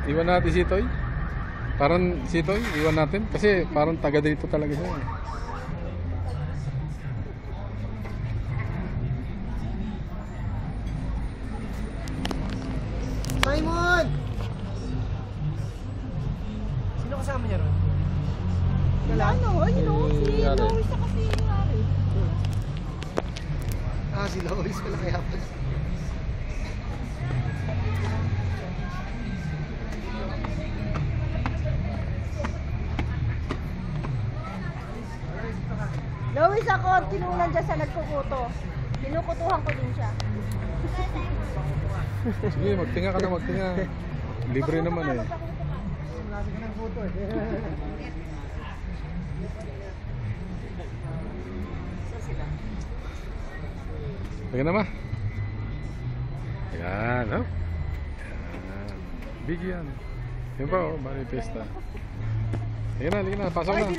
Iwan natin si Toy. Parang si Toy, iwan natin. Kasi parang taga dito talaga siya. Simon! Sino kasama niya ron? Ano? Ayun o, si Yari. Lois sa kasi Yari. Ah, si Lois pala kaya pa. Lois ako, tinunan dyan sa nagkukuto. Kinukutuhan ko din siya. Sige, magtinga ka na, magtinga. Libre naman eh. Marami ka ng photo eh. Sige na ma. Ayan, oh. Ayan. Big yan. Yun pa, oh, manifesta. Sige na, pasok na.